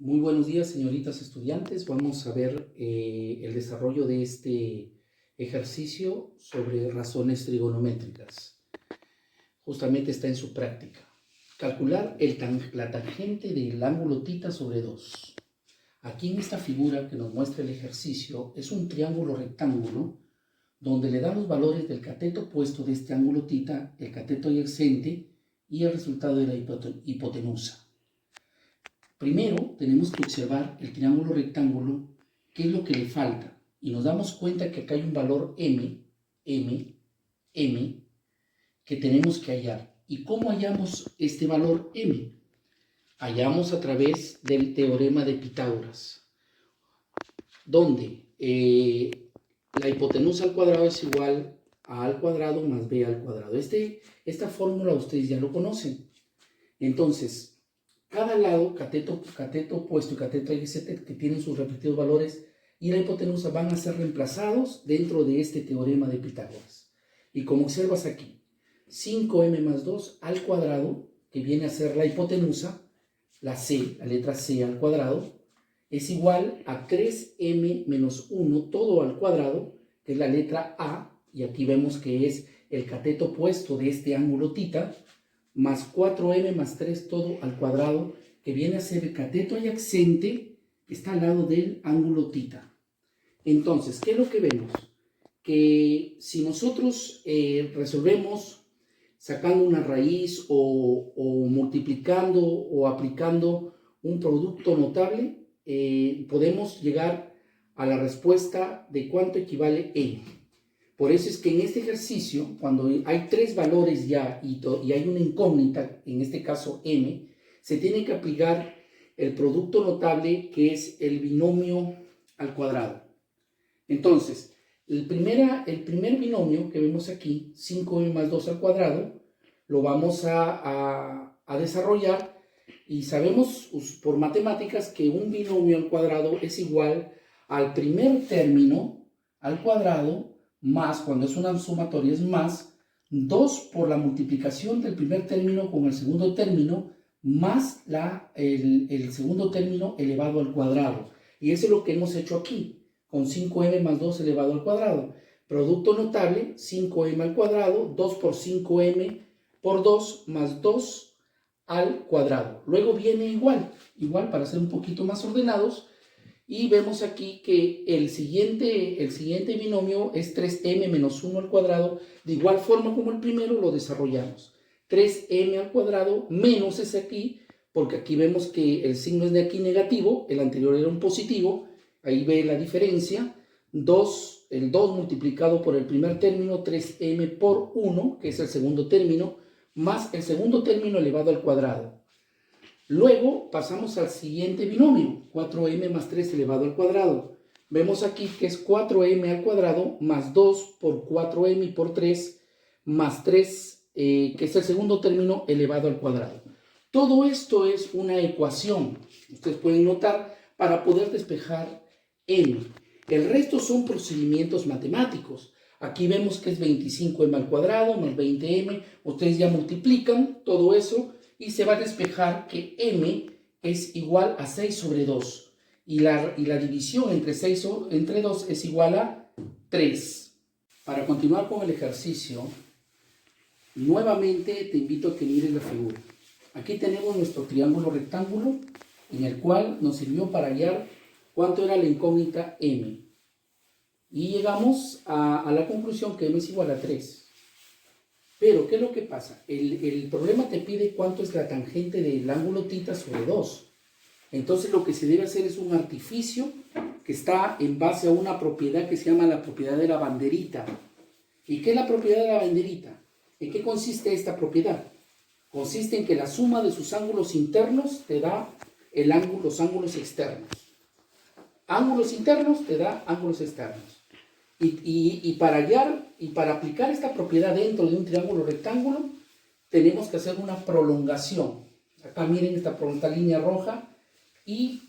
Muy buenos días, señoritas estudiantes. Vamos a ver el desarrollo de este ejercicio sobre razones trigonométricas. Justamente está en su práctica. Calcular la tangente del ángulo θ sobre 2. Aquí en esta figura que nos muestra el ejercicio es un triángulo rectángulo donde le dan los valores del cateto opuesto de este ángulo θ, el cateto adyacente y el resultado de la hipotenusa. Primero tenemos que observar el triángulo rectángulo, qué es lo que le falta. Y nos damos cuenta que acá hay un valor m, que tenemos que hallar. ¿Y cómo hallamos este valor m? Hallamos a través del teorema de Pitágoras, donde la hipotenusa al cuadrado es igual a al cuadrado más b al cuadrado. Esta fórmula ustedes ya lo conocen. Entonces, cada lado, cateto opuesto y cateto adyacente, que tienen sus respectivos valores, y la hipotenusa van a ser reemplazados dentro de este teorema de Pitágoras. Y como observas aquí, 5m más 2 al cuadrado, que viene a ser la hipotenusa, la letra c al cuadrado, es igual a 3m menos 1 todo al cuadrado, que es la letra a, y aquí vemos que es el cateto opuesto de este ángulo θ, más 4m más 3 todo al cuadrado, que viene a ser el cateto adyacente que está al lado del ángulo θ. Entonces, ¿qué es lo que vemos? Que si nosotros resolvemos sacando una raíz o multiplicando o aplicando un producto notable, podemos llegar a la respuesta de cuánto equivale n. Por eso es que en este ejercicio, cuando hay tres valores ya y hay una incógnita, en este caso m, se tiene que aplicar el producto notable, que es el binomio al cuadrado. Entonces, el primer binomio que vemos aquí, 5m más 2 al cuadrado, lo vamos a desarrollar, y sabemos por matemáticas que un binomio al cuadrado es igual al primer término al cuadrado más, cuando es una sumatoria, es más 2 por la multiplicación del primer término con el segundo término, más el segundo término elevado al cuadrado. Y eso es lo que hemos hecho aquí, con 5m más 2 elevado al cuadrado. Producto notable, 5m al cuadrado, 2 por 5m por 2, más 2 al cuadrado. Luego viene igual para ser un poquito más ordenados. Y vemos aquí que el siguiente binomio es 3m menos 1 al cuadrado. De igual forma como el primero lo desarrollamos. 3m al cuadrado menos ese aquí, porque aquí vemos que el signo es de aquí negativo, el anterior era un positivo, ahí ve la diferencia. El 2 multiplicado por el primer término, 3m por 1, que es el segundo término, más el segundo término elevado al cuadrado. Luego pasamos al siguiente binomio, 4m más 3 elevado al cuadrado. Vemos aquí que es 4m al cuadrado más 2 por 4m por 3 más 3, que es el segundo término elevado al cuadrado. Todo esto es una ecuación, ustedes pueden notar, para poder despejar m. El resto son procedimientos matemáticos. Aquí vemos que es 25m al cuadrado más 20m. Ustedes ya multiplican todo eso y se va a despejar que m es igual a 6 sobre 2. Y la división entre 2 es igual a 3. Para continuar con el ejercicio, nuevamente te invito a que mires la figura. Aquí tenemos nuestro triángulo rectángulo, en el cual nos sirvió para hallar cuánto era la incógnita m. Y llegamos a la conclusión que m es igual a 3. Pero, ¿qué es lo que pasa? El problema te pide cuánto es la tangente del ángulo θ sobre 2. Entonces, lo que se debe hacer es un artificio que está en base a una propiedad que se llama la propiedad de la banderita. ¿Y qué es la propiedad de la banderita? ¿En qué consiste esta propiedad? Consiste en que la suma de sus ángulos internos te da los ángulos externos. Ángulos internos te da ángulos externos. Y para hallar y para aplicar esta propiedad dentro de un triángulo rectángulo, tenemos que hacer una prolongación. Acá miren esta línea roja, y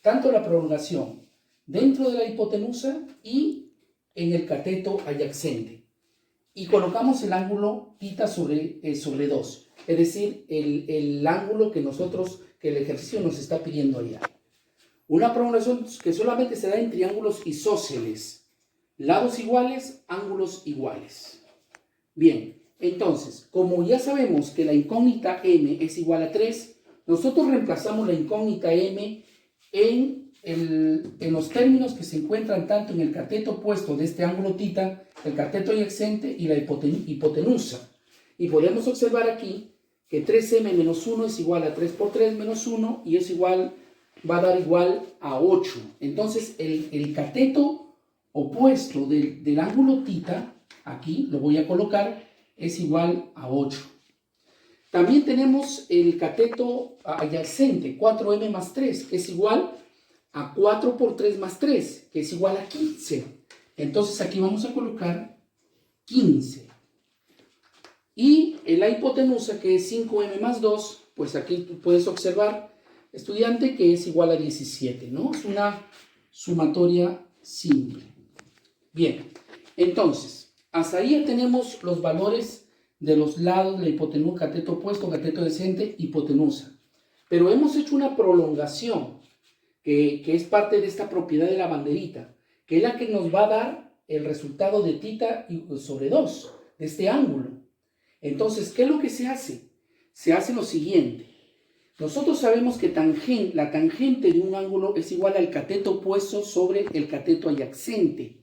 tanto la prolongación dentro de la hipotenusa y en el cateto adyacente. Y colocamos el ángulo θ sobre 2, es decir, el ángulo que el ejercicio nos está pidiendo hallar. Una prolongación que solamente se da en triángulos isósceles. Lados iguales, ángulos iguales. Bien, entonces, como ya sabemos que la incógnita m es igual a 3, nosotros reemplazamos la incógnita m en los términos que se encuentran tanto en el cateto opuesto de este ángulo θ, el cateto adyacente y la hipotenusa. Y podemos observar aquí que 3m menos 1 es igual a 3 por 3 menos 1 y es igual, va a dar igual a 8. Entonces el cateto opuesto del ángulo θ, aquí lo voy a colocar, es igual a 8. También tenemos el cateto adyacente, 4m más 3, que es igual a 4 por 3 más 3, que es igual a 15. Entonces aquí vamos a colocar 15. Y la hipotenusa, que es 5m más 2, pues aquí tú puedes observar, estudiante, que es igual a 17, ¿no? Es una sumatoria simple. Bien, entonces, hasta ahí ya tenemos los valores de los lados, la hipotenusa, cateto opuesto, cateto adyacente, hipotenusa. Pero hemos hecho una prolongación, que es parte de esta propiedad de la banderita, que es la que nos va a dar el resultado de θ sobre 2, de este ángulo. Entonces, ¿qué es lo que se hace? Se hace lo siguiente. Nosotros sabemos que la tangente de un ángulo es igual al cateto opuesto sobre el cateto adyacente.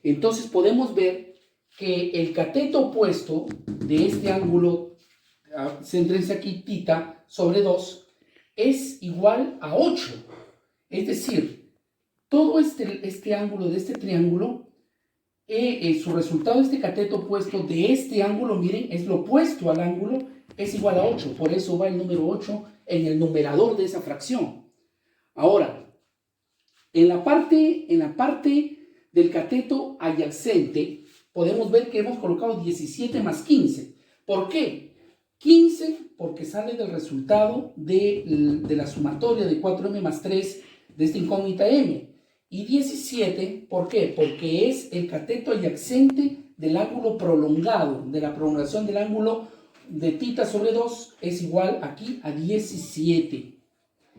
Entonces, podemos ver que el cateto opuesto de este ángulo, céntrense aquí, θ sobre 2, es igual a 8. Es decir, todo este ángulo de este triángulo, su resultado de este cateto opuesto de este ángulo, miren, es lo opuesto al ángulo, es igual a 8. Por eso va el número 8 en el numerador de esa fracción. Ahora, en la parte del cateto adyacente, podemos ver que hemos colocado 17 más 15. ¿Por qué? 15 porque sale del resultado de la sumatoria de 4m más 3 de esta incógnita m. Y 17, ¿por qué? Porque es el cateto adyacente del ángulo prolongado, de la prolongación del ángulo de θ sobre 2, es igual aquí a 17.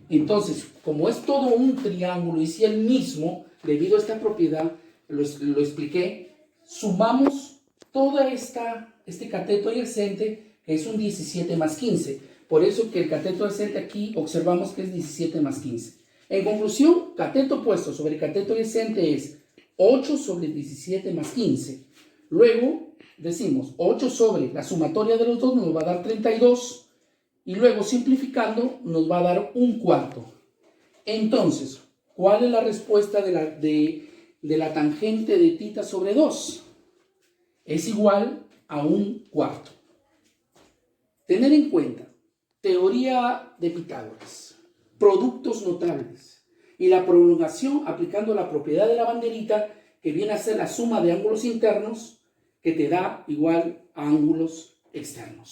Entonces, como es todo un triángulo y si el mismo, debido a esta propiedad, lo expliqué, sumamos todo este cateto adyacente, que es un 17 más 15. Por eso que el cateto adyacente aquí observamos que es 17 más 15. En conclusión, cateto opuesto sobre cateto adyacente es 8 sobre 17 más 15. Luego decimos 8 sobre la sumatoria de los dos nos va a dar 32. Y luego simplificando nos va a dar un cuarto. Entonces, ¿cuál es la respuesta de la tangente de θ sobre 2? Es igual a un cuarto. Tener en cuenta, teoría de Pitágoras, productos notables y la prolongación aplicando la propiedad de la banderita, que viene a ser la suma de ángulos internos, que te da igual a ángulos externos.